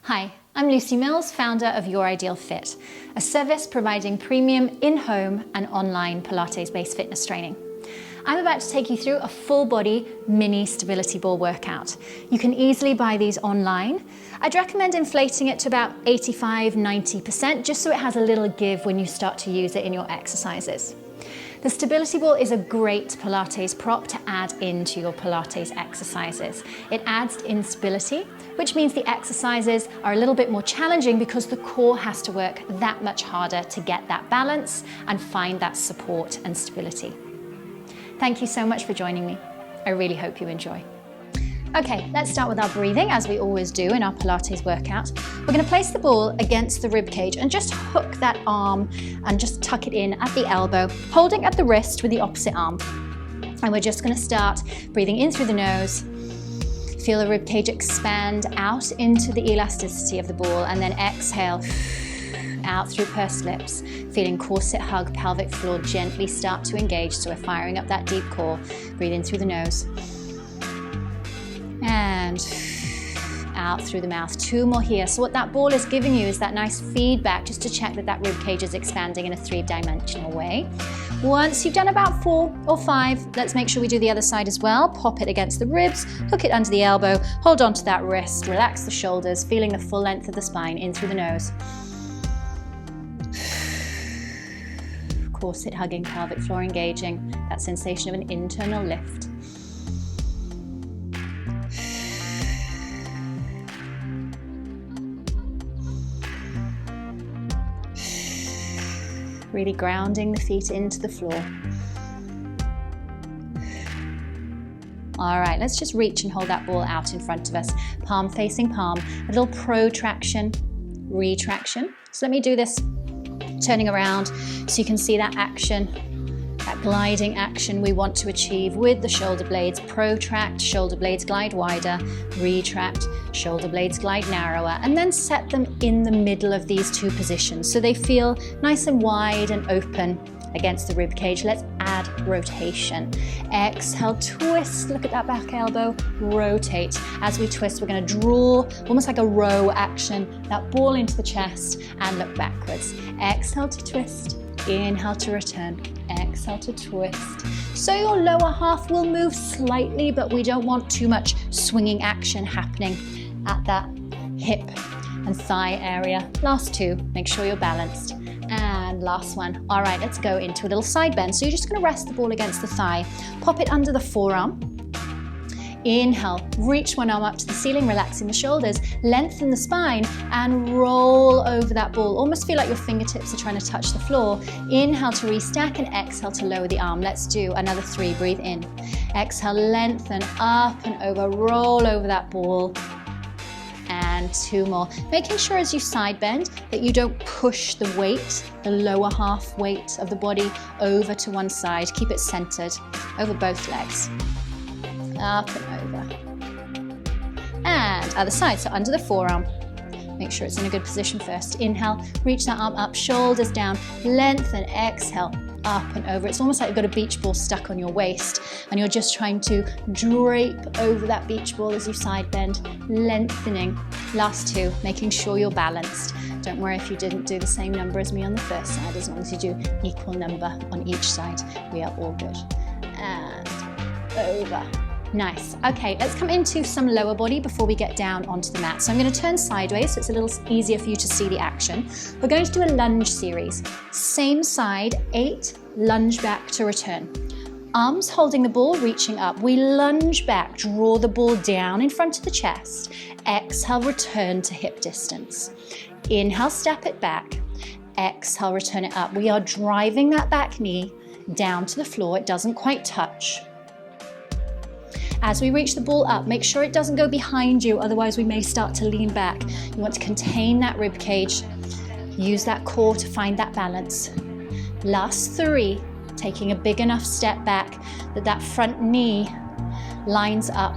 Hi, I'm Lucy Mills, founder of Your Ideal Fit, a service providing premium in-home and online Pilates-based fitness training. I'm about to take you through a full-body mini stability ball workout. You can easily buy these online. I'd recommend inflating it to about 85–90%, just so it has a little give when you start to use it in your exercises. The stability ball is a great Pilates prop to add into your Pilates exercises. It adds instability, which means the exercises are a little bit more challenging because the core has to work that much harder to get that balance and find that support and stability. Thank you so much for joining me. I really hope you enjoy. Okay, let's start with our breathing, as we always do in our Pilates workout. We're going to place the ball against the rib cage and just hook that arm and just tuck it in at the elbow, holding at the wrist with the opposite arm. And we're just going to start breathing in through the nose. Feel the rib cage expand out into the elasticity of the ball, and then exhale out through pursed lips. Feeling corset hug, pelvic floor gently start to engage, so we're firing up that deep core. Breathe in through the nose. And out through the mouth. Two more here. So what that ball is giving you is that nice feedback just to check that that rib cage is expanding in a three-dimensional way. Once you've done about 4 or 5, let's make sure we do the other side as well. Pop it against the ribs, hook it under the elbow, hold on to that wrist, relax the shoulders, feeling the full length of the spine in through the nose. Corset hugging, pelvic floor engaging, that sensation of an internal lift. Really grounding the feet into the floor. All right, let's just reach and hold that ball out in front of us. Palm facing palm, a little protraction, retraction. So let me do this, turning around so you can see that action, that gliding action we want to achieve with the shoulder blades. Protract, shoulder blades glide wider, retract, shoulder blades glide narrower, and then set them in the middle of these two positions so they feel nice and wide and open against the rib cage. Let's add rotation. Exhale, twist, look at that back elbow, rotate. As we twist, we're going to draw, almost like a row action, that ball into the chest and look backwards. Exhale to twist, inhale to return, exhale to twist. So your lower half will move slightly, but we don't want too much swinging action happening at that hip and thigh area. Last 2, make sure you're balanced. And last one. All right, let's go into a little side bend. So you're just going to rest the ball against the thigh, pop it under the forearm. Inhale, reach one arm up to the ceiling, relaxing the shoulders, lengthen the spine, and roll over that ball. Almost feel like your fingertips are trying to touch the floor. Inhale to restack and exhale to lower the arm. Let's do another 3. Breathe in. Exhale, lengthen, up and over, roll over that ball. And 2 more. Making sure as you side bend that you don't push the weight, the lower half weight of the body over to one side. Keep it centered over both legs. Up and over. And other side, so under the forearm. Make sure it's in a good position first. Inhale, reach that arm up, shoulders down, lengthen, exhale, up and over. It's almost like you've got a beach ball stuck on your waist and you're just trying to drape over that beach ball as you side bend, lengthening. Last 2, making sure you're balanced. Don't worry if you didn't do the same number as me on the first side, as long as you do equal number on each side, we are all good. And over. Nice. Okay, let's come into some lower body before we get down onto the mat. So I'm going to turn sideways so it's a little easier for you to see the action. We're going to do a lunge series. Same side, 8, lunge back to return. Arms holding the ball, reaching up. We lunge back, draw the ball down in front of the chest. Exhale, return to hip distance. Inhale, step it back. Exhale, return it up. We are driving that back knee down to the floor. It doesn't quite touch. As we reach the ball up, make sure it doesn't go behind you, otherwise we may start to lean back. You want to contain that rib cage. Use that core to find that balance. Last 3, taking a big enough step back that that front knee lines up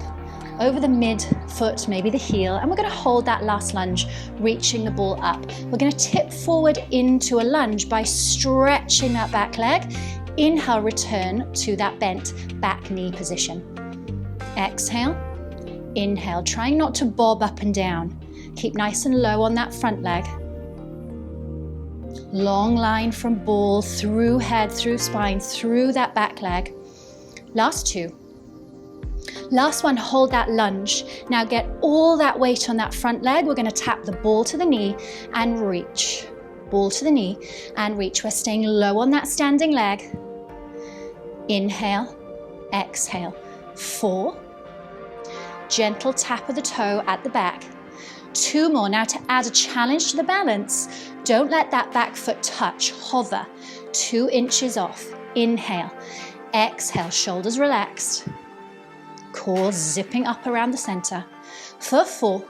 over the mid-foot, maybe the heel, and we're going to hold that last lunge, reaching the ball up. We're going to tip forward into a lunge by stretching that back leg. Inhale, return to that bent back knee position. Exhale, inhale, trying not to bob up and down. Keep nice and low on that front leg. Long line from ball, through head, through spine, through that back leg. Last two. Last one, hold that lunge. Now get all that weight on that front leg. We're going to tap the ball to the knee and reach. Ball to the knee and reach. We're staying low on that standing leg. Inhale, exhale. 4. Gentle tap of the toe at the back. 2 more. Now to add a challenge to the balance, don't let that back foot touch. Hover 2 inches off. Inhale, exhale, shoulders relaxed. Core zipping up around the center. For 4.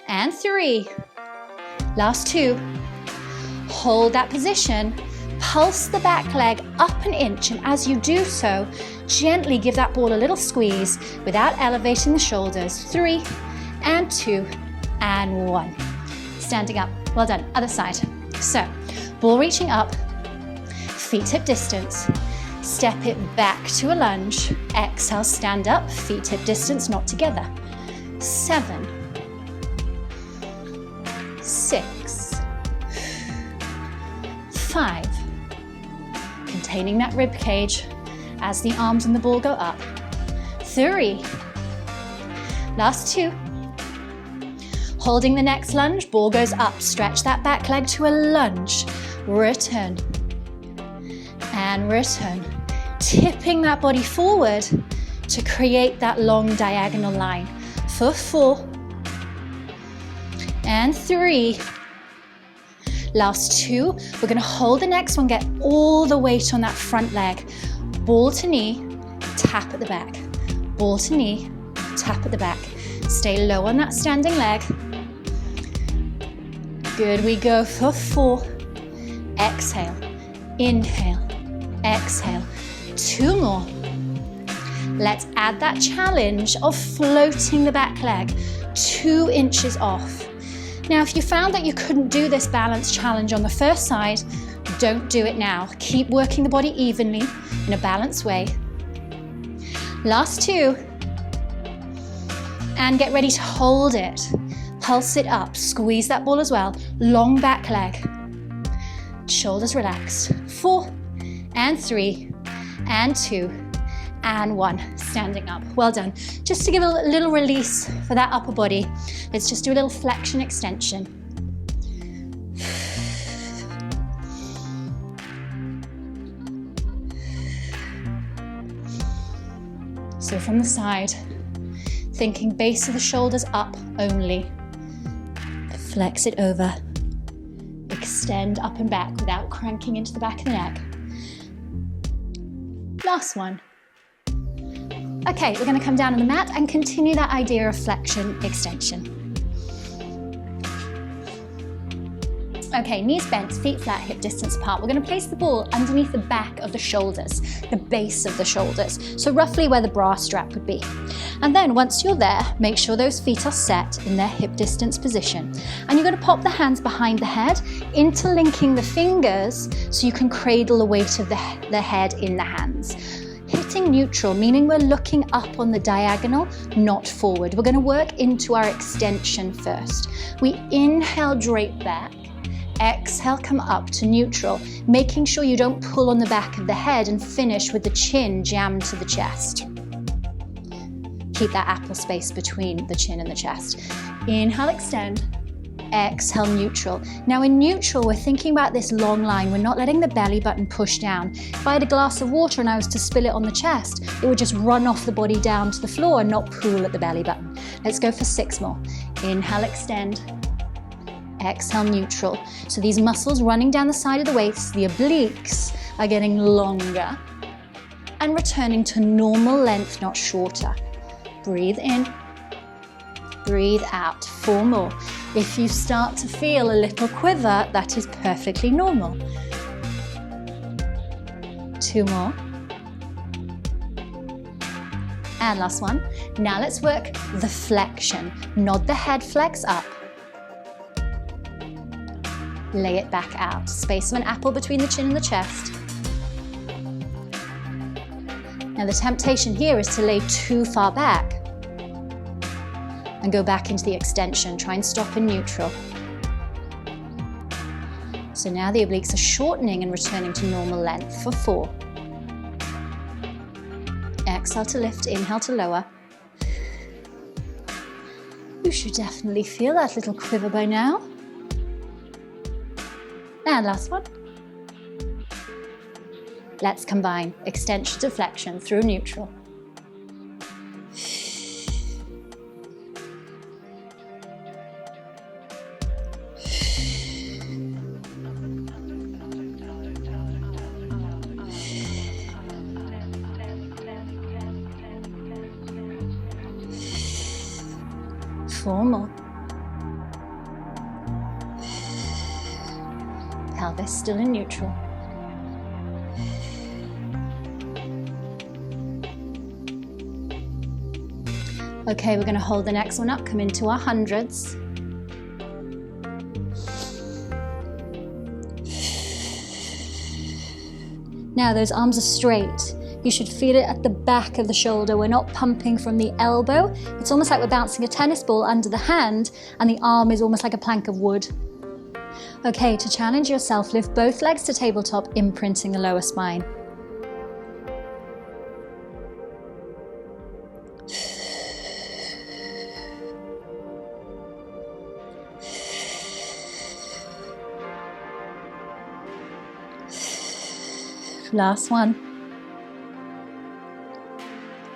And 3. Last 2. Hold that position. Pulse the back leg up an inch, and as you do so, gently give that ball a little squeeze without elevating the shoulders. 3 and 2 and 1. Standing up. Well done. Other side. So, ball reaching up, feet hip distance. Step it back to a lunge. Exhale, stand up, feet hip distance, not together. 7, 6, 5. Containing that rib cage as the arms and the ball go up. 3. Last 2. Holding the next lunge, ball goes up. Stretch that back leg to a lunge. Return. And return. Tipping that body forward to create that long diagonal line. For 4. And 3. Last 2. We're going to hold the next one. Get all the weight on that front leg. Ball to knee, tap at the back. Ball to knee, tap at the back. Stay low on that standing leg. Good, we go for 4. Exhale, inhale, exhale. 2 more. Let's add that challenge of floating the back leg 2 inches off. Now, if you found that you couldn't do this balance challenge on the first side, don't do it now. Keep working the body evenly in a balanced way. Last 2. And get ready to hold it. Pulse it up. Squeeze that ball as well. Long back leg. Shoulders relaxed. 4 and 3 and 2 and 1. Standing up. Well done. Just to give a little release for that upper body, let's just do a little flexion extension. So from the side, thinking base of the shoulders up only. Flex it over. Extend up and back without cranking into the back of the neck. Last one. Okay, we're going to come down on the mat and continue that idea of flexion extension. Okay, knees bent, feet flat, hip distance apart. We're going to place the ball underneath the back of the shoulders, the base of the shoulders, so roughly where the bra strap would be. And then once you're there, make sure those feet are set in their hip distance position. And you're going to pop the hands behind the head, interlinking the fingers so you can cradle the weight of the head in the hands. Hitting neutral, meaning we're looking up on the diagonal, not forward. We're going to work into our extension first. We inhale, drape back. Exhale, come up to neutral, making sure you don't pull on the back of the head and finish with the chin jammed to the chest. Keep that apple space between the chin and the chest. Inhale, extend. Exhale, neutral. Now in neutral, we're thinking about this long line. We're not letting the belly button push down. If I had a glass of water and I was to spill it on the chest, it would just run off the body down to the floor and not pool at the belly button. Let's go for 6 more. Inhale, extend. Exhale, neutral. So these muscles running down the side of the waist, the obliques, are getting longer and returning to normal length, not shorter. Breathe in, breathe out. 4 more. If you start to feel a little quiver, that is perfectly normal. 2 more. And last one. Now let's work the flexion. Nod the head, flex up. Lay it back out. Space of an apple between the chin and the chest. Now the temptation here is to lay too far back. and go back into the extension. Try and stop in neutral. So now the obliques are shortening and returning to normal length for 4. Exhale to lift, inhale to lower. You should definitely feel that little quiver by now. And last one. Let's combine extension to flexion through neutral. Four more. Pelvis still in neutral. Okay, we're going to hold the next one up, come into our hundreds. Now those arms are straight. You should feel it at the back of the shoulder. We're not pumping from the elbow. It's almost like we're bouncing a tennis ball under the hand and the arm is almost like a plank of wood. Okay, to challenge yourself, lift both legs to tabletop, imprinting the lower spine. Last one.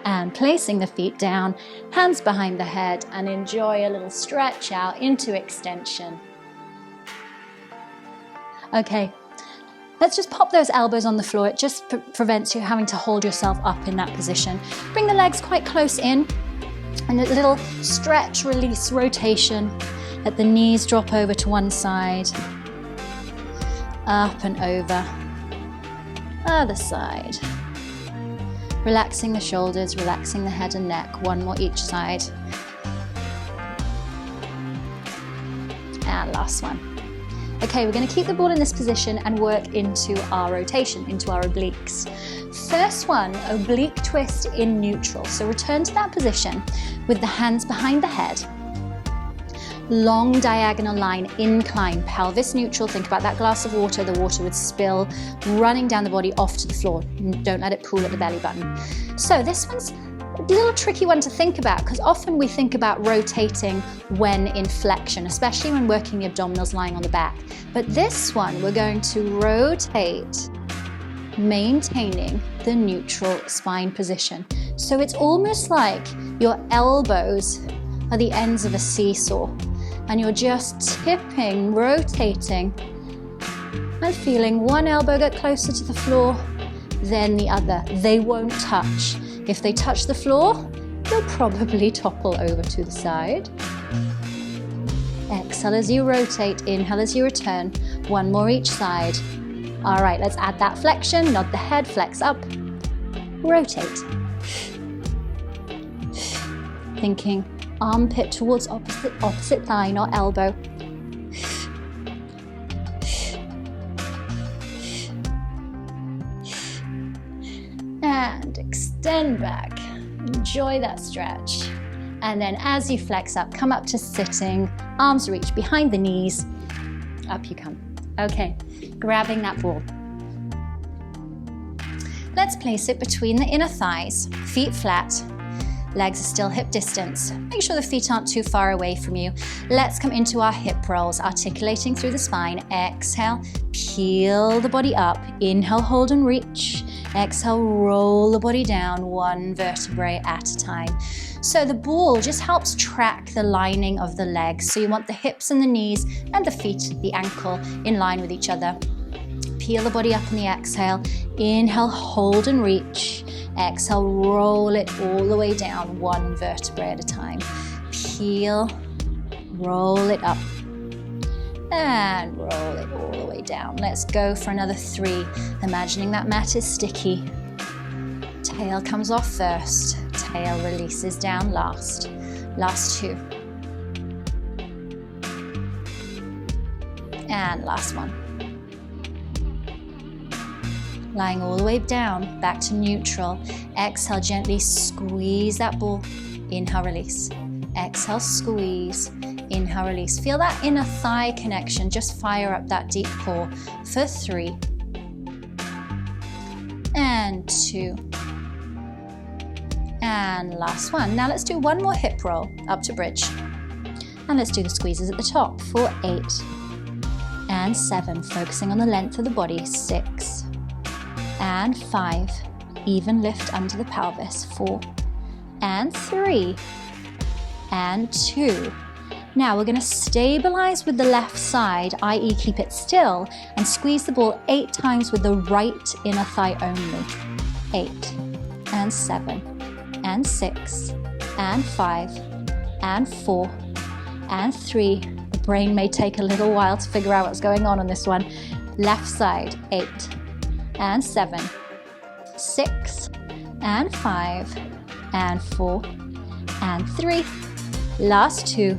And placing the feet down, hands behind the head, and enjoy a little stretch out into extension. Okay, let's just pop those elbows on the floor. It just prevents you having to hold yourself up in that position. Bring the legs quite close in, and a little stretch, release, rotation. Let the knees drop over to one side, up and over. Other side. Relaxing the shoulders, relaxing the head and neck, one more each side. And last one. Okay, we're going to keep the ball in this position and work into our rotation, into our obliques. First one, oblique twist in neutral. So return to that position with the hands behind the head. Long diagonal line, incline, pelvis neutral. Think about that glass of water. The water would spill, running down the body off to the floor. Don't let it pool at the belly button. So this one's a little tricky one to think about because often we think about rotating when in flexion, especially when working the abdominals lying on the back. But this one, we're going to rotate, maintaining the neutral spine position. So it's almost like your elbows are the ends of a seesaw. And you're just tipping, rotating, and feeling one elbow get closer to the floor, then the other. They won't touch. If they touch the floor, they'll probably topple over to the side. Exhale as you rotate, inhale as you return. One more each side. All right, let's add that flexion. Nod the head, flex up, rotate. Thinking armpit towards opposite thigh, not elbow. And extend back. Enjoy that stretch. And then as you flex up, come up to sitting, arms reach behind the knees. Up you come. Okay, grabbing that ball. Let's place it between the inner thighs, feet flat. Legs are still hip distance. Make sure the feet aren't too far away from you. Let's come into our hip rolls, articulating through the spine. Exhale, peel the body up. Inhale, hold and reach. Exhale, roll the body down, one vertebrae at a time. So the ball just helps track the lining of the legs. So you want the hips and the knees and the feet, the ankle, in line with each other. Peel the body up in the exhale. Inhale, hold and reach. Exhale, roll it all the way down, one vertebrae at a time. Peel, roll it up, and roll it all the way down. Let's go for another 3. Imagining that mat is sticky. Tail comes off first. Tail releases down last. Last 2. And last one. Lying all the way down, back to neutral. Exhale, gently squeeze that ball. Inhale, release. Exhale, squeeze. Inhale, release. Feel that inner thigh connection. Just fire up that deep core for 3 and 2 and last one. Now let's do one more hip roll up to bridge, and let's do the squeezes at the top for 8 and 7, focusing on the length of the body, 6 and 5, even lift under the pelvis, 4 and 3 and 2. Now we're going to stabilize with the left side, i.e. keep it still, and squeeze the ball 8 times with the right inner thigh only. 8 and 7 and 6 and 5 and 4 and 3. The brain may take a little while to figure out what's going on this one. Left side, 8 and 7, 6 and 5 and 4 and 3. Last 2.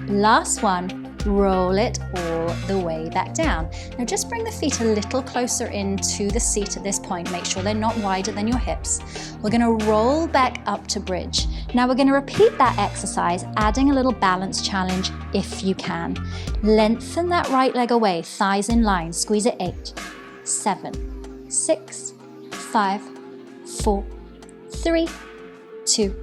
Last one, roll it all the way back down. Now just bring the feet a little closer into the seat at this point. Make sure they're not wider than your hips. We're going to roll back up to bridge. Now we're going to repeat that exercise, adding a little balance challenge if you can. Lengthen that right leg away, thighs in line. Squeeze it 8, 7, 6, 5, 4, 3, 2,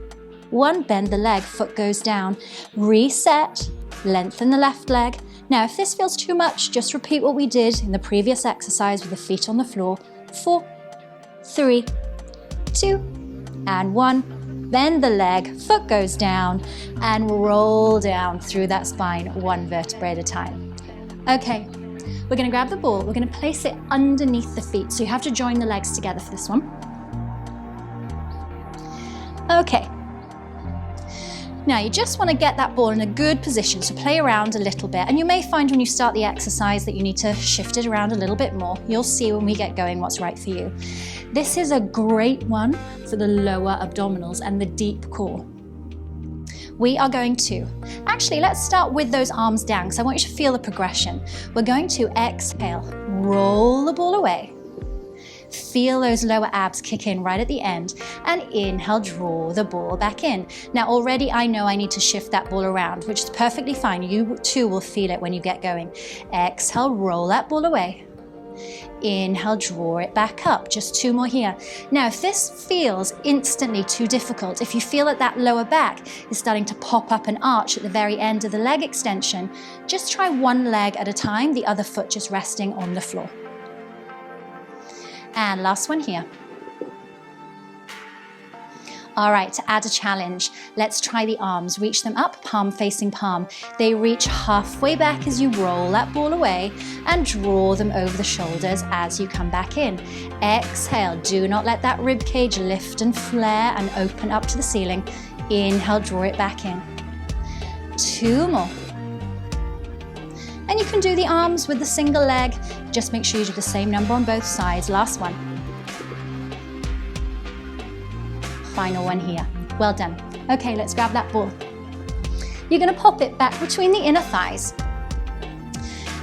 1, bend the leg, foot goes down, reset, lengthen the left leg. Now if this feels too much, just repeat what we did in the previous exercise with the feet on the floor. 4, 3, 2, and 1. Bend the leg, foot goes down, and roll down through that spine, 1 vertebrae at a time. Okay, we're going to grab the ball, we're going to place it underneath the feet, so you have to join the legs together for this one. Okay. Now you just want to get that ball in a good position, so play around a little bit, and you may find when you start the exercise that you need to shift it around a little bit more. You'll see when we get going what's right for you. This is a great one for the lower abdominals and the deep core. We are going to, actually let's start with those arms down because I want you to feel the progression. We're going to exhale, roll the ball away. Feel those lower abs kick in right at the end, and inhale, draw the ball back in. Now already I know I need to shift that ball around, which is perfectly fine. You too will feel it when you get going. Exhale, roll that ball away. Inhale, draw it back up. Just 2 more here. Now if this feels instantly too difficult, if you feel that lower back is starting to pop up and arch at the very end of the leg extension, just try one leg at a time, the other foot just resting on the floor. And last one here. All right, to add a challenge, let's try the arms. Reach them up, palm facing palm. They reach halfway back as you roll that ball away and draw them over the shoulders as you come back in. Exhale, do not let that rib cage lift and flare and open up to the ceiling. Inhale, draw it back in. 2 more. And you can do the arms with the single leg. Just make sure you do the same number on both sides. Last one. Final one here. Well done. Okay, let's grab that ball. You're going to pop it back between the inner thighs.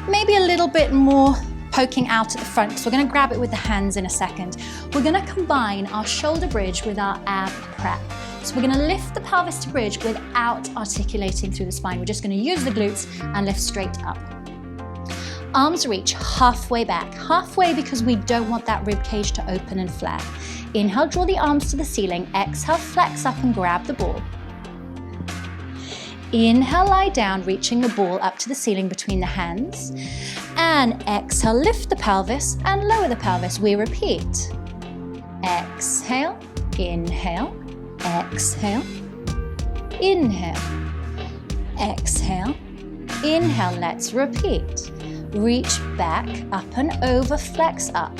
Maybe a little bit more poking out at the front, so we're going to grab it with the hands in a second. We're going to combine our shoulder bridge with our ab prep. So we're going to lift the pelvis to bridge without articulating through the spine. We're just going to use the glutes and lift straight up. Arms reach halfway back, halfway because we don't want that rib cage to open and flare. Inhale, draw the arms to the ceiling. Exhale, flex up and grab the ball. Inhale, lie down, reaching the ball up to the ceiling between the hands. And exhale, lift the pelvis and lower the pelvis. We repeat. Exhale, inhale, exhale, inhale, exhale, inhale. Let's repeat. Reach back, up and over, flex up.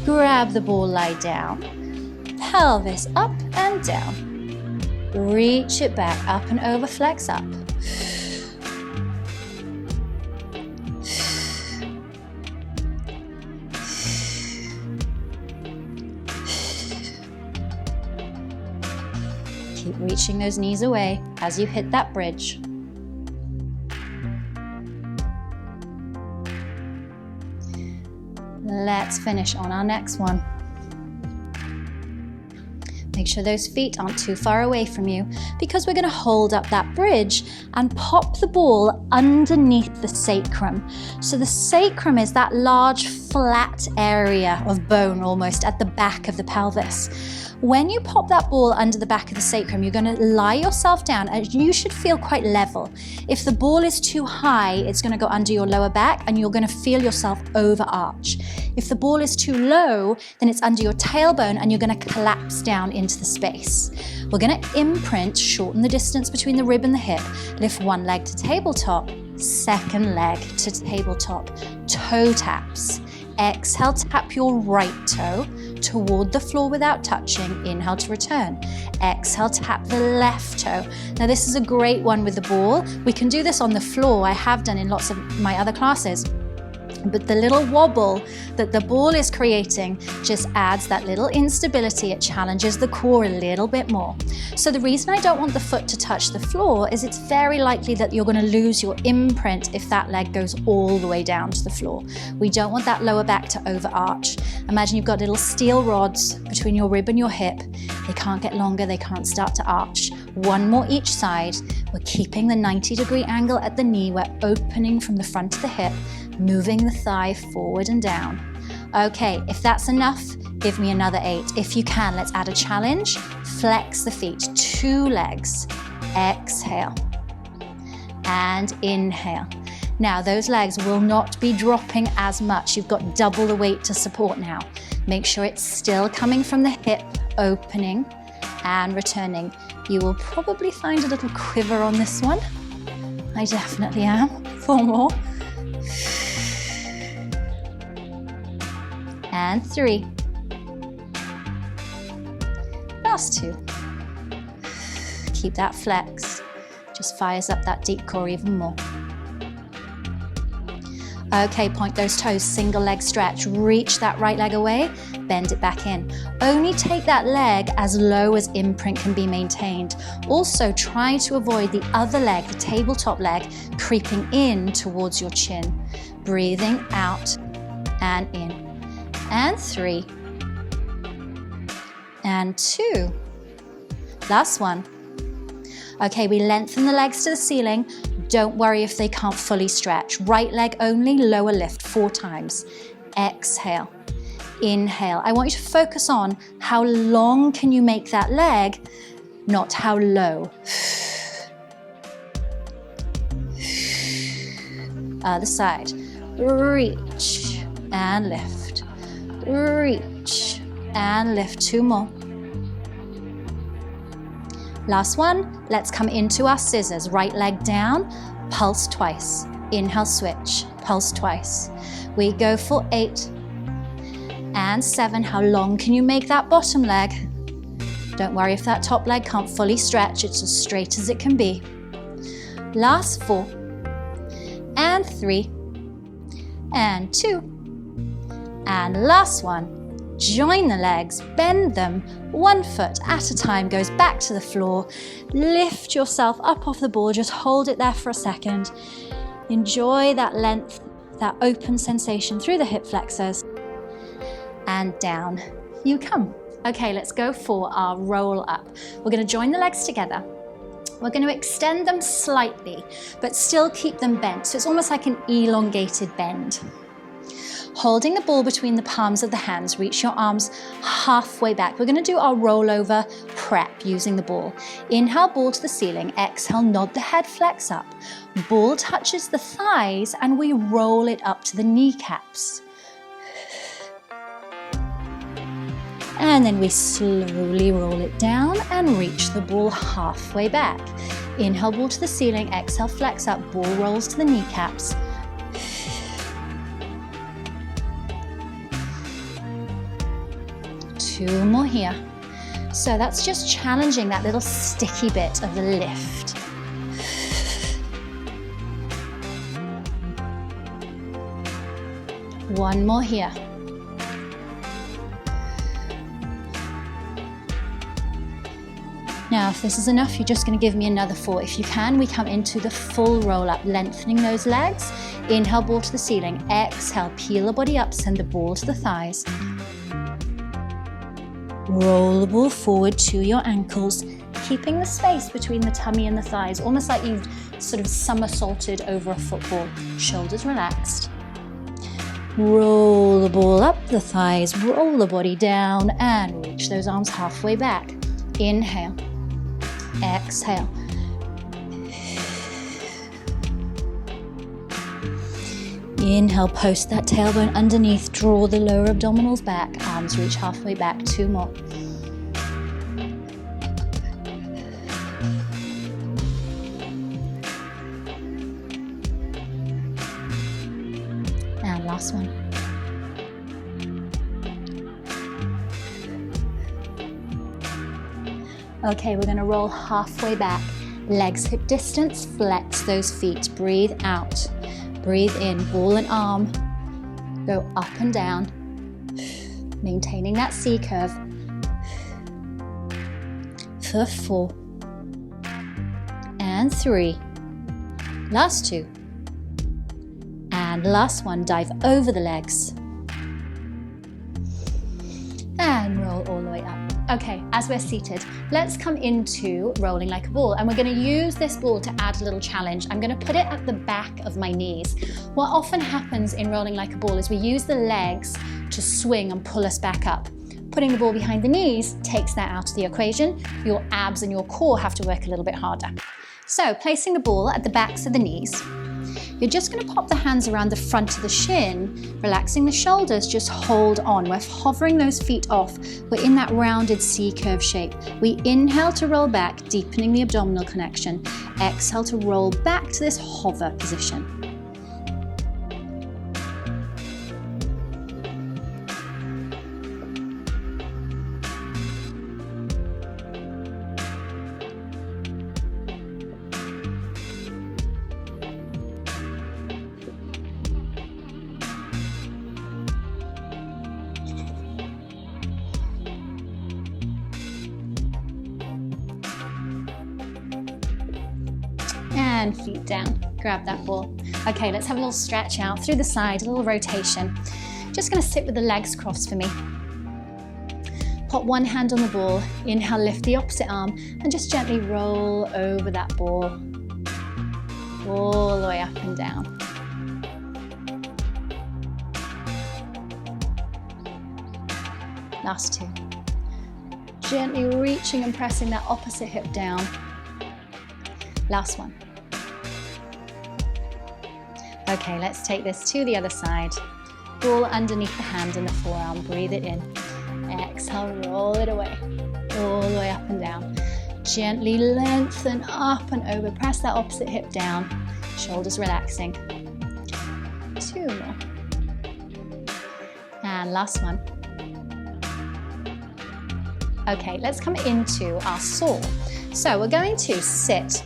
Grab the ball, lie down. Pelvis up and down. Reach it back, up and over, flex up. Keep reaching those knees away as you hit that bridge. Let's finish on our next one. Make sure those feet aren't too far away from you, because we're going to hold up that bridge and pop the ball underneath the sacrum. So the sacrum is that large flat area of bone almost at the back of the pelvis. When you pop that ball under the back of the sacrum, you're going to lie yourself down and you should feel quite level. If the ball is too high, it's going to go under your lower back and you're going to feel yourself overarch. If the ball is too low, then it's under your tailbone and you're going to collapse down into the space. We're going to imprint, shorten the distance between the rib and the hip, lift one leg to tabletop, second leg to tabletop, toe taps. Exhale, tap your right toe toward the floor without touching. Inhale to return. Exhale, tap the left toe. Now this is a great one with the ball. We can do this on the floor. I have done in lots of my other classes. But the little wobble that the ball is creating just adds that little instability. It challenges the core a little bit more. So the reason I don't want the foot to touch the floor is it's very likely that you're going to lose your imprint if that leg goes all the way down to the floor. We don't want that lower back to overarch. Imagine you've got little steel rods between your rib and your hip. They can't get longer, they can't start to arch. One more each side. We're keeping the 90-degree angle at the knee. We're opening from the front of the hip, moving the thigh forward and down. Okay, if that's enough, give me another 8. If you can, let's add a challenge. Flex the feet, 2 legs. Exhale and inhale. Now those legs will not be dropping as much. You've got double the weight to support now. Make sure it's still coming from the hip, opening and returning. You will probably find a little quiver on this one. I definitely am. 4 more. And 3. Last 2. Keep that flex. Just fires up that deep core even more. Okay, point those toes, single leg stretch. Reach that right leg away, bend it back in. Only take that leg as low as imprint can be maintained. Also try to avoid the other leg, the tabletop leg, creeping in towards your chin. Breathing out and in. And 3. And 2. Last one. Okay, we lengthen the legs to the ceiling. Don't worry if they can't fully stretch. Right leg only, lower lift 4 times. Exhale, inhale. I want you to focus on how long can you make that leg, not how low. Other side. Reach and lift. Reach and lift. 2 more. Last one, let's come into our scissors. Right leg down, pulse twice. Inhale, switch, pulse twice. We go for 8 and 7. How long can you make that bottom leg? Don't worry if that top leg can't fully stretch, it's as straight as it can be. Last 4 and 3 and 2 and last one. Join the legs, bend them, 1 foot at a time goes back to the floor. Lift yourself up off the ball, just hold it there for a second. Enjoy that length, that open sensation through the hip flexors. And down you come. Okay, let's go for our roll up. We're going to join the legs together. We're going to extend them slightly, but still keep them bent. So it's almost like an elongated bend. Holding the ball between the palms of the hands, reach your arms halfway back. We're going to do our rollover prep using the ball. Inhale, ball to the ceiling. Exhale, nod the head, flex up. Ball touches the thighs and we roll it up to the kneecaps. And then we slowly roll it down and reach the ball halfway back. Inhale, ball to the ceiling. Exhale, flex up. Ball rolls to the kneecaps. 2 more here. So that's just challenging that little sticky bit of the lift. One more here. Now, if this is enough, you're just going to give me another 4. If you can, we come into the full roll up, lengthening those legs. Inhale, ball to the ceiling. Exhale, peel the body up, send the ball to the thighs. Roll the ball forward to your ankles, keeping the space between the tummy and the thighs, almost like you've sort of somersaulted over a football. Shoulders relaxed. Roll the ball up the thighs, roll the body down, and reach those arms halfway back. Inhale. Exhale. Inhale, post that tailbone underneath, draw the lower abdominals back, arms reach halfway back, 2 more. And last one. Okay, we're going to roll halfway back, legs hip distance, flex those feet, breathe out. Breathe in, ball and arm, go up and down, maintaining that C curve for 4 and 3, last 2, and last one, dive over the legs and roll all the way up. Okay, as we're seated, let's come into rolling like a ball, and we're going to use this ball to add a little challenge. I'm going to put it at the back of my knees. What often happens in rolling like a ball is we use the legs to swing and pull us back up. Putting the ball behind the knees takes that out of the equation. Your abs and your core have to work a little bit harder. So, placing the ball at the backs of the knees, you're just going to pop the hands around the front of the shin, relaxing the shoulders, just hold on. We're hovering those feet off. We're in that rounded C-curve shape. We inhale to roll back, deepening the abdominal connection. Exhale to roll back to this hover position. And feet down, grab that ball. Okay, let's have a little stretch out through the side, a little rotation. Just gonna sit with the legs crossed for me. Pop one hand on the ball, inhale, lift the opposite arm, and just gently roll over that ball, all the way up and down. Last 2. Gently reaching and pressing that opposite hip down. Last one. Okay, let's take this to the other side. Ball underneath the hand and the forearm, breathe it in. Exhale, roll it away, all the way up and down. Gently lengthen up and over, press that opposite hip down, shoulders relaxing. 2 more. And last one. Okay, let's come into our saw. So we're going to sit.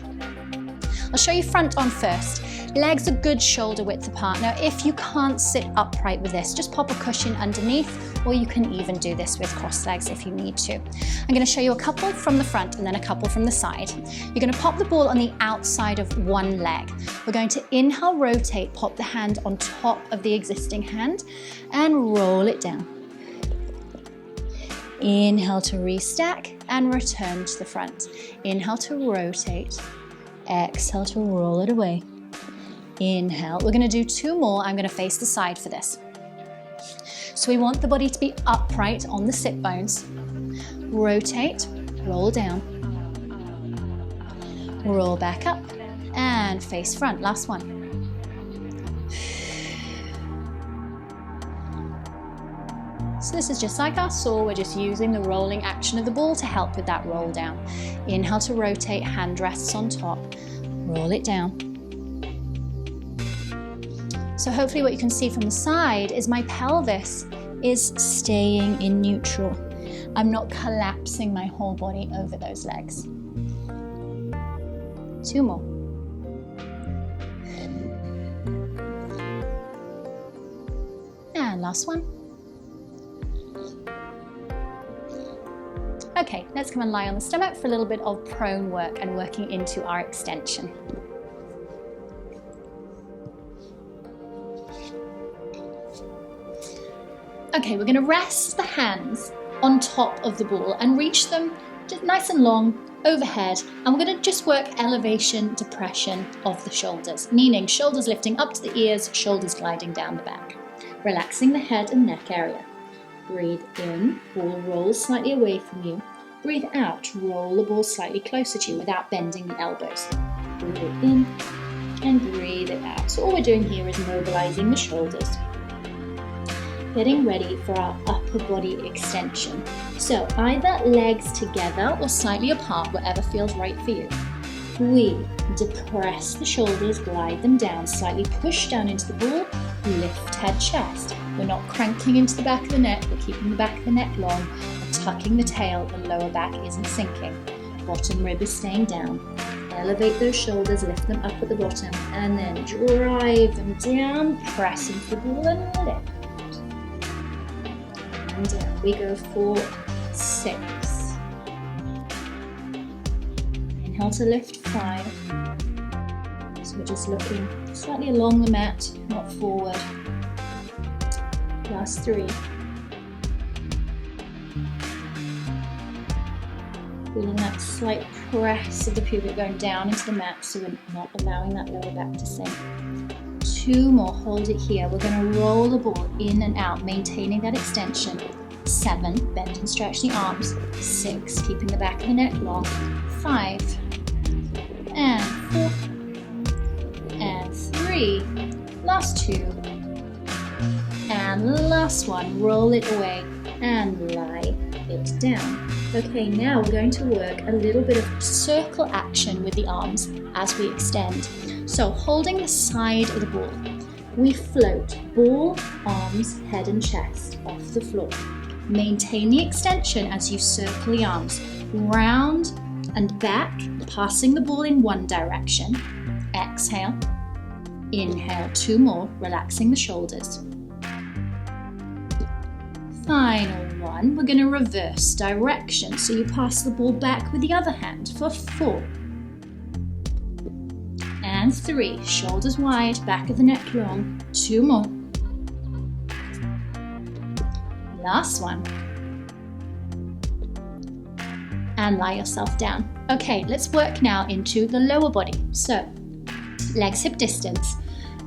I'll show you front on first. Legs a good shoulder width apart. Now, if you can't sit upright with this, just pop a cushion underneath, or you can even do this with crossed legs if you need to. I'm going to show you a couple from the front and then a couple from the side. You're going to pop the ball on the outside of one leg. We're going to inhale, rotate, pop the hand on top of the existing hand, and roll it down. Inhale to restack and return to the front. Inhale to rotate. Exhale to roll it away. Inhale. We're going to do 2 more. I'm going to face the side for this. So we want the body to be upright on the sit bones. Rotate, roll down. Roll back up and face front. Last one. So this is just like our saw, we're just using the rolling action of the ball to help with that roll down. Inhale to rotate, hand rests on top, roll it down. So hopefully what you can see from the side is my pelvis is staying in neutral. I'm not collapsing my whole body over those legs. 2 more. And last one. Okay, let's come and lie on the stomach for a little bit of prone work and working into our extension. Okay, we're going to rest the hands on top of the ball and reach them just nice and long overhead. And we're going to just work elevation, depression of the shoulders, meaning shoulders lifting up to the ears, shoulders gliding down the back. Relaxing the head and neck area. Breathe in, ball rolls slightly away from you. Breathe out, roll the ball slightly closer to you without bending the elbows. Breathe it in and breathe it out. So all we're doing here is mobilizing the shoulders. Getting ready for our upper body extension. So either legs together or slightly apart, whatever feels right for you. We depress the shoulders, glide them down, slightly push down into the ball, lift head, chest. We're not cranking into the back of the neck, we're keeping the back of the neck long, we're tucking the tail, the lower back isn't sinking. Bottom rib is staying down. Elevate those shoulders, lift them up at the bottom, and then drive them down, press into the ball and lift. And down. We go for 6. Inhale to lift 5. So we're just looking slightly along the mat, not forward. Last 3. Feeling that slight press of the pubic going down into the mat, so we're not allowing that lower back to sink. 2 more, hold it here. We're going to roll the ball in and out, maintaining that extension. 7, bend and stretch the arms. 6, keeping the back of the neck long. 5, and 4, and 3. Last 2, and the last one. Roll it away and lie it down. Okay, now we're going to work a little bit of circle action with the arms as we extend. So holding the side of the ball, we float ball, arms, head and chest off the floor. Maintain the extension as you circle the arms, round and back, passing the ball in one direction. Exhale, inhale, 2 more, relaxing the shoulders. Final one, we're going to reverse direction. So you pass the ball back with the other hand for 4. And 3, shoulders wide, back of the neck long. 2 more. Last one. And lie yourself down. Okay, let's work now into the lower body. So legs hip distance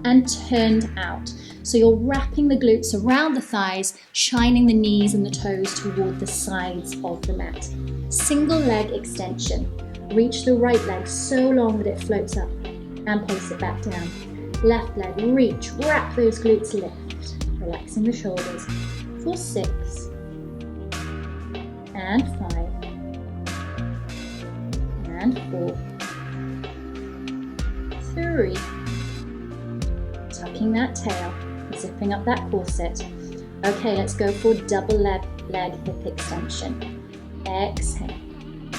and turned out. So you're wrapping the glutes around the thighs, shining the knees and the toes toward the sides of the mat. Single leg extension. Reach the right leg so long that it floats up and place it back down. Left leg, reach, wrap those glutes, lift. Relaxing the shoulders for 6 and 5 and 4, 3, tucking that tail, zipping up that corset. Okay, let's go for double leg hip extension. Exhale,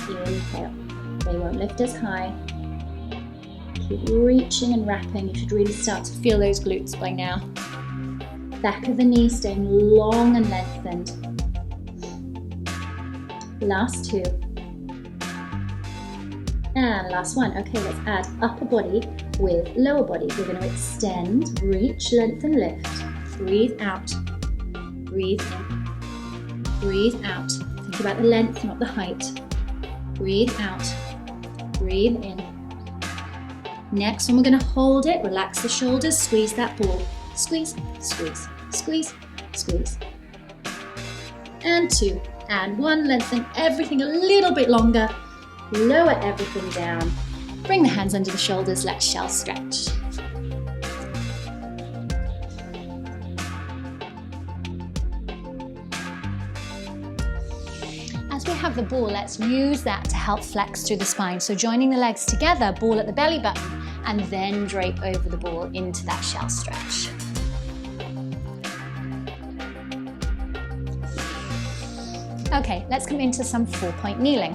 inhale. They won't lift as high. Keep reaching and wrapping. You should really start to feel those glutes by now. Back of the knee staying long and lengthened. Last 2. And last one. Okay, let's add upper body with lower body. We're going to extend, reach, lengthen, lift. Breathe out. Breathe in. Breathe out. Think about the length, not the height. Breathe out. Breathe in. Next one, we're going to hold it. Relax the shoulders. Squeeze that ball. Squeeze, squeeze, squeeze, squeeze. And 2. And 1. Lengthen everything a little bit longer. Lower everything down. Bring the hands under the shoulders. Let's shell stretch. As we have the ball, let's use that to help flex through the spine. So joining the legs together, ball at the belly button, and then drape over the ball into that shell stretch. Okay, let's come into some 4-point kneeling.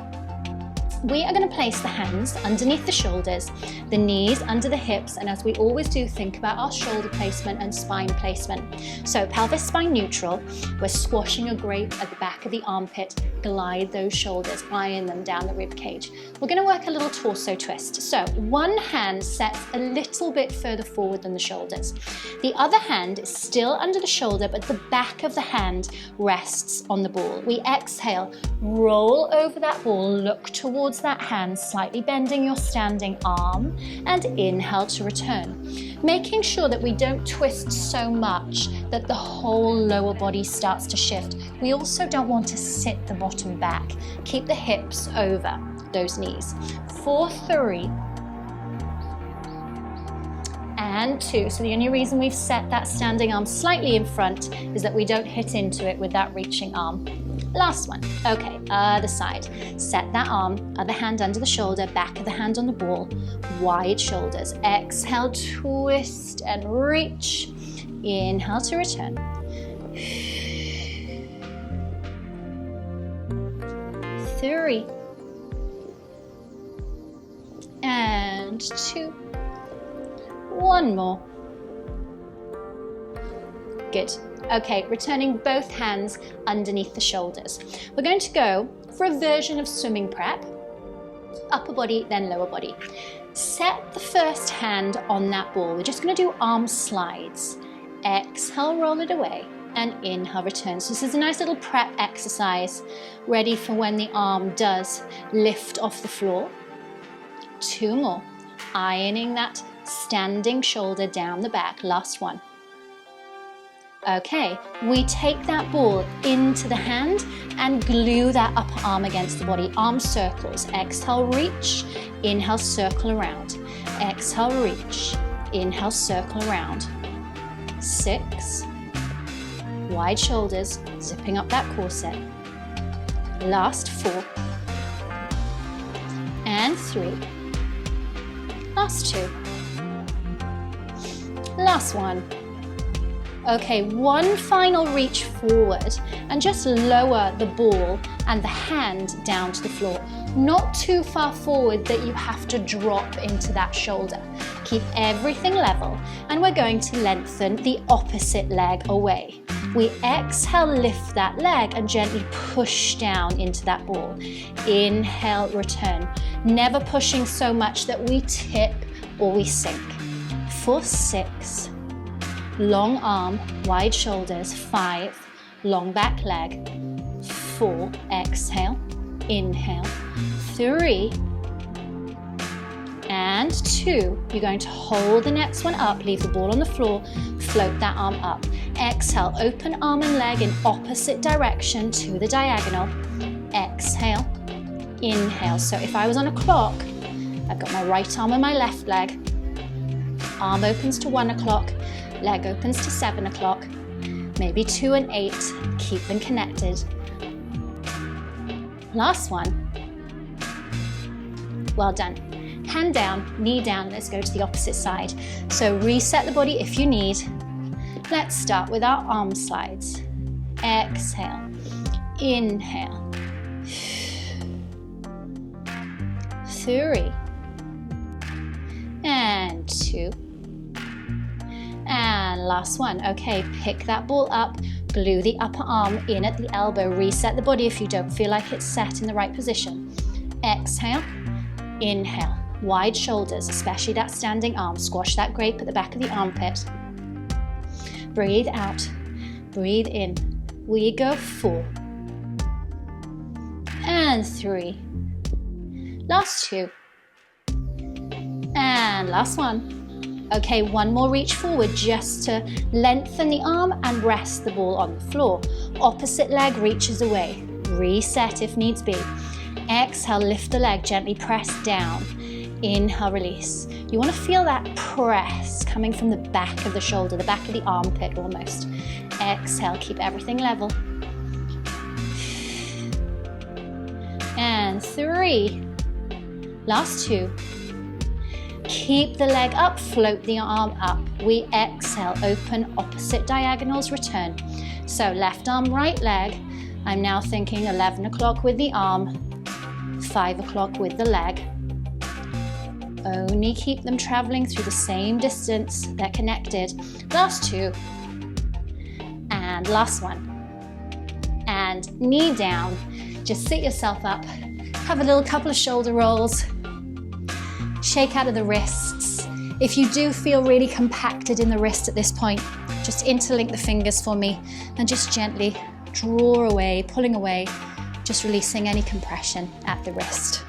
We are going to place the hands underneath the shoulders, the knees under the hips, and as we always do, think about our shoulder placement and spine placement. So pelvis spine neutral, we're squashing a grape at the back of the armpit, glide those shoulders, iron them down the rib cage. We're going to work a little torso twist. So one hand sets a little bit further forward than the shoulders. The other hand is still under the shoulder, but the back of the hand rests on the ball. We exhale, roll over that ball, look towards that hand, slightly bending your standing arm, and inhale to return. Making sure that we don't twist so much that the whole lower body starts to shift. We also don't want to sit the bottom back. Keep the hips over those knees. 4, 3, and 2. So the only reason we've set that standing arm slightly in front is that we don't hit into it with that reaching arm. Last one. Okay, other side. Set that arm, other hand under the shoulder, back of the hand on the ball, wide shoulders. Exhale, twist and reach. Inhale to return. 3 and 2. One more. Good. Okay, returning both hands underneath the shoulders. We're going to go for a version of swimming prep. Upper body, then lower body. Set the first hand on that ball. We're just going to do arm slides. Exhale, roll it away, and inhale, return. So this is a nice little prep exercise, ready for when the arm does lift off the floor. 2 more. Ironing that standing shoulder down the back. Last one. Okay, we take that ball into the hand and glue that upper arm against the body. Arm circles. Exhale, reach. Inhale, circle around. Exhale, reach. Inhale, circle around. 6. Wide shoulders, zipping up that corset. Last 4. And 3. Last 2. Last 1. Okay, one final reach forward and just lower the ball and the hand down to the floor. Not too far forward that you have to drop into that shoulder. Keep everything level, and we're going to lengthen the opposite leg away. We exhale, lift that leg and gently push down into that ball. Inhale, return. Never pushing so much that we tip or we sink. For 6. Long arm, wide shoulders. 5, long back leg. 4, exhale, inhale. 3, and 2. You're going to hold the next one up, leave the ball on the floor, float that arm up. Exhale, open arm and leg in opposite direction to the diagonal. Exhale, inhale. So if I was on a clock, I've got my right arm and my left leg. Arm opens to 1 o'clock. Leg opens to 7 o'clock, maybe 2 and 8, keep them connected. Last one. Well done. Hand down, knee down, let's go to the opposite side. So reset the body if you need. Let's start with our arm slides. Exhale, inhale. 3 and 2. And last one. Okay, pick that ball up, glue the upper arm in at the elbow, reset the body if you don't feel like it's set in the right position. Exhale, inhale, wide shoulders, especially that standing arm, squash that grape at the back of the armpit. Breathe out, breathe in. We go 4 and 3. Last 2 and last 1. Okay, one more reach forward just to lengthen the arm and rest the ball on the floor. Opposite leg reaches away. Reset if needs be. Exhale, lift the leg, gently press down. Inhale, release. You want to feel that press coming from the back of the shoulder, the back of the armpit almost. Exhale, keep everything level. And 3. Last 2. Keep the leg up, float the arm up. We exhale, open opposite diagonals, return. So left arm, right leg. I'm now thinking 11 o'clock with the arm. 5 o'clock with the leg. Only keep them traveling through the same distance. They're connected. Last 2. And last 1. And knee down. Just sit yourself up. Have a little couple of shoulder rolls. Shake out of the wrists. If you do feel really compacted in the wrist at this point, just interlink the fingers for me and just gently draw away, pulling away, just releasing any compression at the wrist.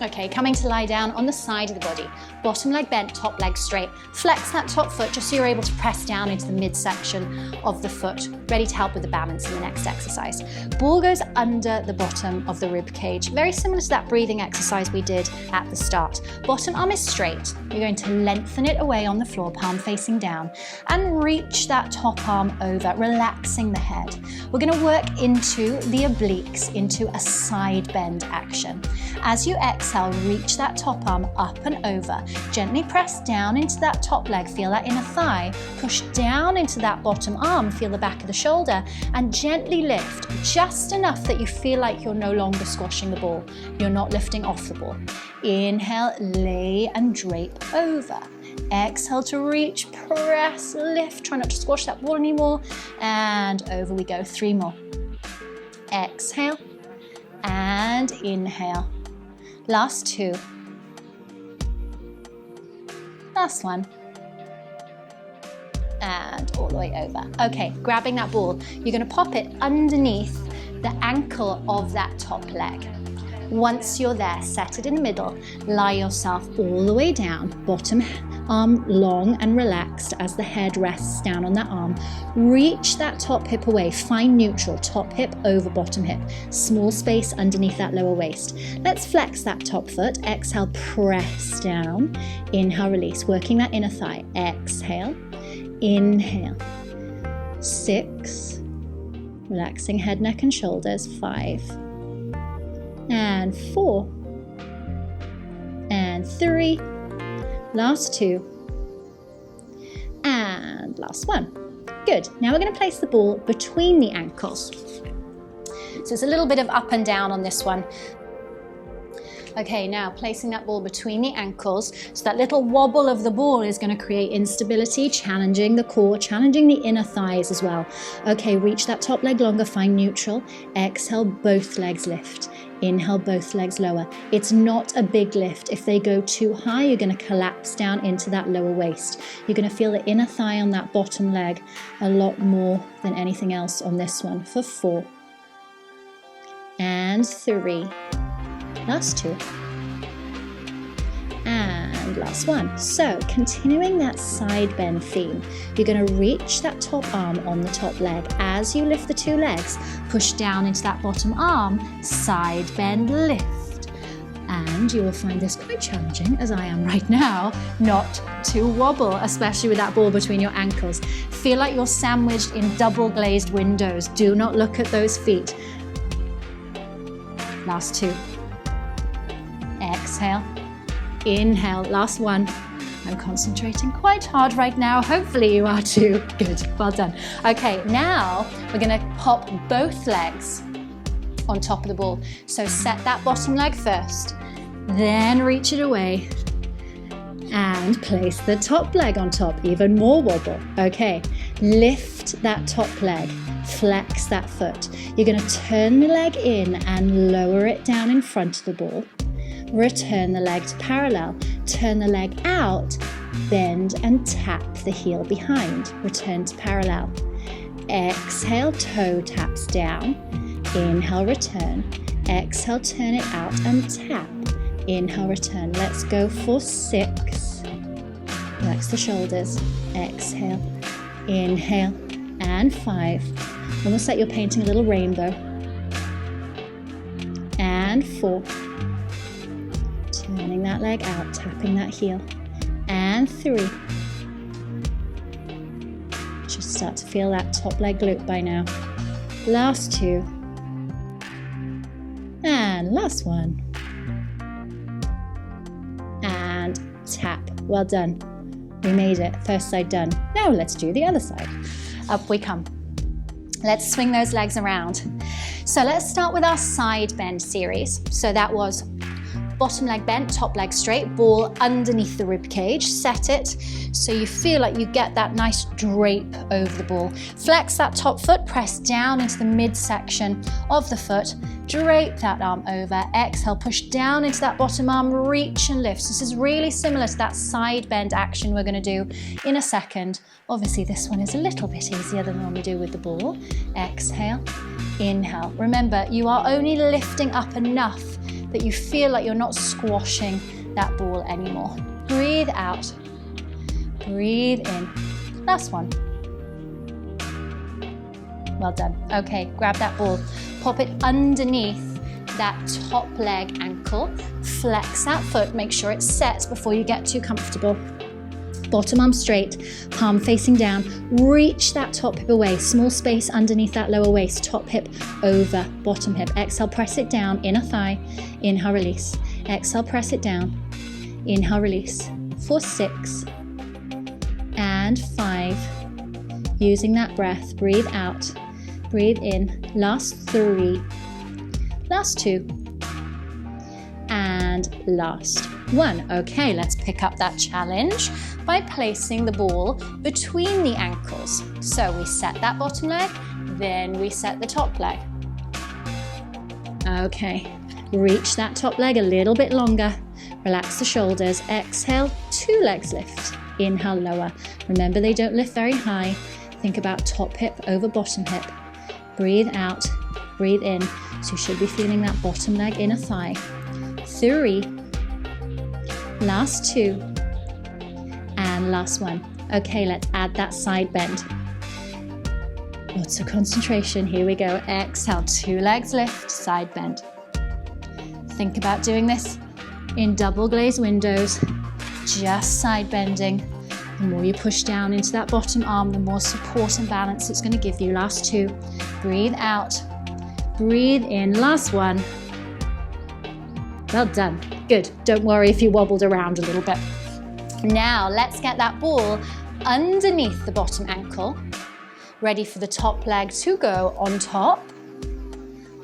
Okay, coming to lie down on the side of the body. Bottom leg bent, top leg straight. Flex that top foot just so you're able to press down into the midsection of the foot, ready to help with the balance in the next exercise. Ball goes under the bottom of the rib cage, very similar to that breathing exercise we did at the start. Bottom arm is straight. You're going to lengthen it away on the floor, palm facing down, and reach that top arm over, relaxing the head. We're going to work into the obliques, into a side bend action. As you exhale, reach that top arm up and over. Gently press down into that top leg, feel that inner thigh. Push down into that bottom arm, feel the back of the shoulder, and gently lift just enough that you feel like you're no longer squashing the ball. You're not lifting off the ball. Inhale, lay and drape over. Exhale to reach, press, lift. Try not to squash that ball anymore. And over we go. 3 more. Exhale and inhale. Last 2. Last 1. And all the way over. Okay, grabbing that ball, you're going to pop it underneath the ankle of that top leg. Once you're there, set it in the middle, lie yourself all the way down, bottom arm long and relaxed as the head rests down on that arm. Reach that top hip away, find neutral, top hip over bottom hip, small space underneath that lower waist. Let's flex that top foot, exhale, press down, inhale, release, working that inner thigh, exhale, inhale, 6, relaxing head, neck and shoulders, 5, and 4, and 3, last 2, and last 1. Good. Now we're going to place the ball between the ankles. So it's a little bit of up and down on this one. Okay, now placing that ball between the ankles. So that little wobble of the ball is going to create instability, challenging the core, challenging the inner thighs as well. Okay, reach that top leg longer, find neutral. Exhale, both legs lift. Inhale, both legs lower. It's not a big lift. If they go too high, you're going to collapse down into that lower waist. You're going to feel the inner thigh on that bottom leg a lot more than anything else on this one. For 4, and 3, last 2, and last 1. So continuing that side bend theme, you're going to reach that top arm on the top leg. As you lift the 2 legs, push down into that bottom arm, side bend, lift. And you will find this quite challenging, as I am right now, not to wobble, especially with that ball between your ankles. Feel like you're sandwiched in double glazed windows. Do not look at those feet. Last 2. Exhale, inhale, last 1. I'm concentrating quite hard right now. Hopefully you are too. Good, well done. Okay, now we're going to pop both legs on top of the ball. So set that bottom leg first, then reach it away and place the top leg on top, even more wobble. Okay, lift that top leg, flex that foot. You're going to turn the leg in and lower it down in front of the ball. Return the leg to parallel, turn the leg out, bend and tap the heel behind, return to parallel. Exhale, toe taps down, inhale, return, exhale, turn it out and tap, inhale, return. Let's go for 6, relax the shoulders, exhale, inhale, and 5, almost like you're painting a little rainbow, and 4, turning that leg out, tapping that heel, and 3. Should start to feel that top leg glute by now. Last 2, and last 1, and tap. Well done. We made it. First side done. Now let's do the other side. Up we come. Let's swing those legs around. So let's start with our side bend series. So that was bottom leg bent, top leg straight, ball underneath the rib cage, set it so you feel like you get that nice drape over the ball. Flex that top foot, press down into the midsection of the foot, drape that arm over, exhale, push down into that bottom arm, reach and lift. This is really similar to that side bend action we're going to do in a second. Obviously this one is a little bit easier than the one we do with the ball. Exhale, inhale. Remember, you are only lifting up enough that you feel like you're not squashing that ball anymore. Breathe out, breathe in. Last one. Well done. Okay, grab that ball, pop it underneath that top leg ankle, flex that foot, make sure it's set before you get too comfortable. Bottom arm straight, palm facing down, reach that top hip away, small space underneath that lower waist, top hip over bottom hip. Exhale, press it down, inner thigh, inhale, release. Exhale, press it down, inhale, release. For 6 and 5. Using that breath, breathe out, breathe in. Last 3, last 2, and last 1. Okay, let's pick up that challenge by placing the ball between the ankles. So we set that bottom leg, then we set the top leg. Okay, reach that top leg a little bit longer. Relax the shoulders. Exhale, 2 legs lift. Inhale, lower. Remember, they don't lift very high. Think about top hip over bottom hip. Breathe out, breathe in. So you should be feeling that bottom leg, inner thigh. 3, last 2, and last 1. Okay, let's add that side bend. Lots of concentration. Here we go. Exhale, 2 legs lift, side bend. Think about doing this in double glazed windows, just side bending. The more you push down into that bottom arm, the more support and balance it's going to give you. Last 2. Breathe out, breathe in. Last 1. Well done. Good. Don't worry if you wobbled around a little bit. Now let's get that ball underneath the bottom ankle, ready for the top leg to go on top.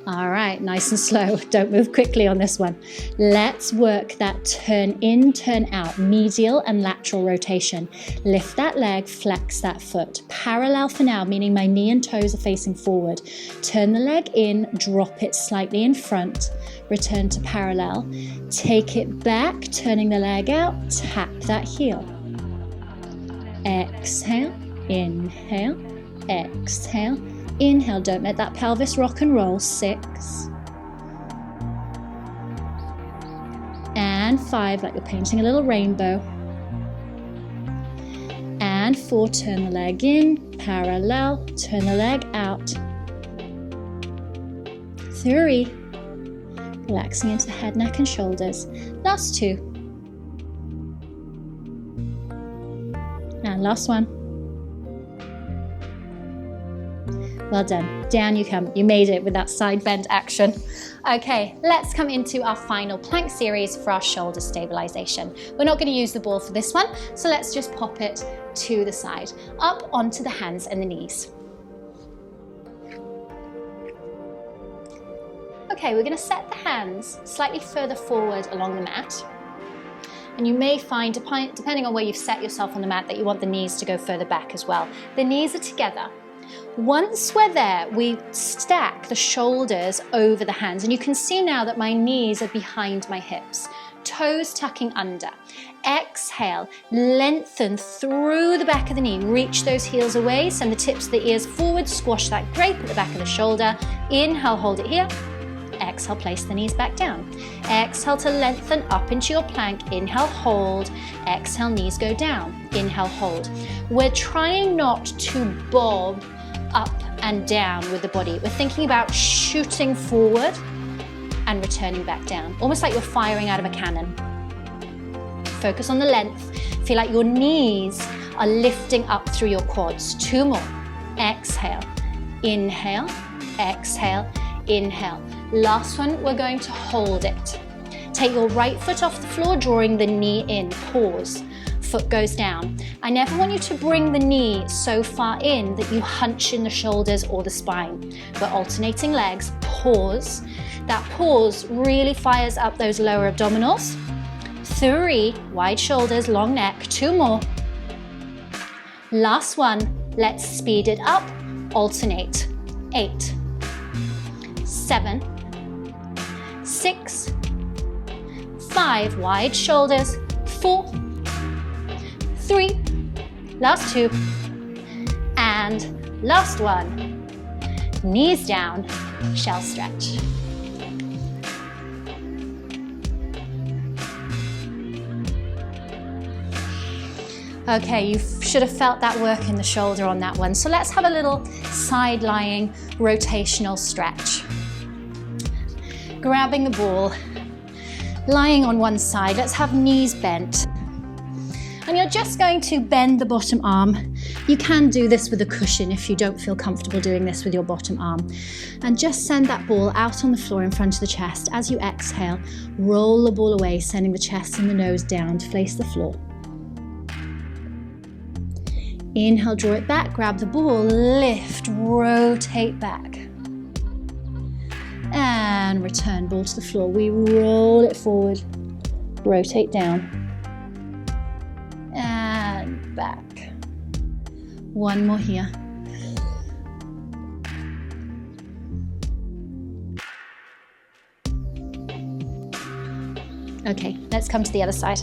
All right, nice and slow. Don't move quickly on this one. Let's work that turn in, turn out, medial and lateral rotation. Lift that leg, flex that foot. Parallel for now, meaning my knee and toes are facing forward. Turn the leg in, drop it slightly in front. Return to parallel. Take it back, turning the leg out, tap that heel. Exhale, inhale, exhale. Inhale, don't let that pelvis rock and roll. 6 and 5, like you're painting a little rainbow. And 4, turn the leg in, parallel, turn the leg out. 3, relaxing into the head, neck and shoulders. Last 2. And last 1. Well done. Down you come. You made it with that side bend action. Okay, let's come into our final plank series for our shoulder stabilization. We're not going to use the ball for this one, so let's just pop it to the side, up onto the hands and the knees. Okay, we're going to set the hands slightly further forward along the mat. And you may find, depending on where you've set yourself on the mat, that you want the knees to go further back as well. The knees are together. Once we're there, we stack the shoulders over the hands, and you can see now that my knees are behind my hips, toes tucking under. Exhale, lengthen through the back of the knee, reach those heels away, send the tips of the ears forward, squash that grape at the back of the shoulder. Inhale, hold it here. Exhale, place the knees back down. Exhale to lengthen up into your plank. Inhale, hold. Exhale, knees go down. Inhale, hold. We're trying not to bob up and down with the body. We're thinking about shooting forward and returning back down, almost like you're firing out of a cannon. Focus on the length. Feel like your knees are lifting up through your quads. 2 more. Exhale, inhale, exhale, inhale. Last one, we're going to hold it. Take your right foot off the floor, drawing the knee in. Pause. foot goes down. I never want you to bring the knee so far in that you hunch in the shoulders or the spine. But alternating legs, pause. That pause really fires up those lower abdominals. 3, wide shoulders, long neck, 2 more. Last one, let's speed it up, alternate. 8, 7, 6, 5, wide shoulders, 4, 3, last 2, and last one. Knees down, shell stretch. Okay, you should have felt that work in the shoulder on that one. So let's have a little side lying rotational stretch. Grabbing the ball, lying on one side, let's have knees bent. And you're just going to bend the bottom arm. You can do this with a cushion if you don't feel comfortable doing this with your bottom arm. And just send that ball out on the floor in front of the chest. As you exhale, roll the ball away, sending the chest and the nose down to face the floor. Inhale, draw it back, grab the ball, lift, rotate back. And return ball to the floor. We roll it forward, rotate down. And back. One more here. Okay, let's come to the other side.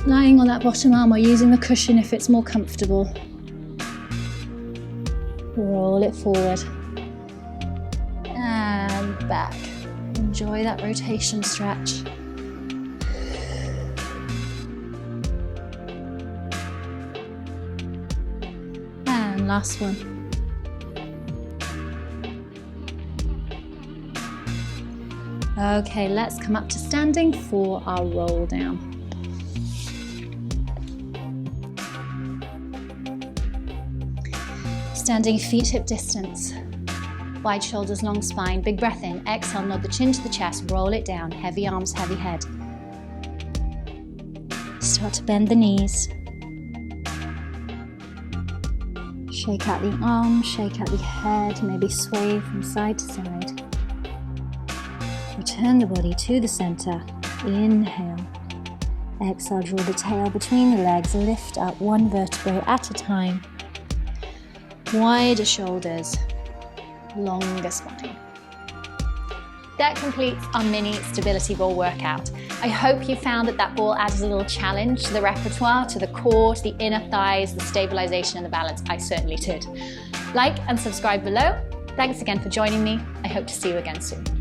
Lying on that bottom arm or using the cushion if it's more comfortable. Roll it forward and back. Enjoy that rotation stretch. And last one. Okay, let's come up to standing for our roll down. Standing feet hip distance, wide shoulders, long spine, big breath in, exhale, nod the chin to the chest, roll it down, heavy arms, heavy head. Start to bend the knees. Shake out the arms, shake out the head, maybe sway from side to side. Return the body to the center, inhale. Exhale, draw the tail between the legs, lift up one vertebrae at a time. Wider shoulders, longer spine. That completes our mini stability ball workout. I hope you found that ball added a little challenge to the repertoire, to the core, to the inner thighs, the stabilization and the balance. I certainly did. Like and subscribe below. Thanks again for joining me. I hope to see you again soon.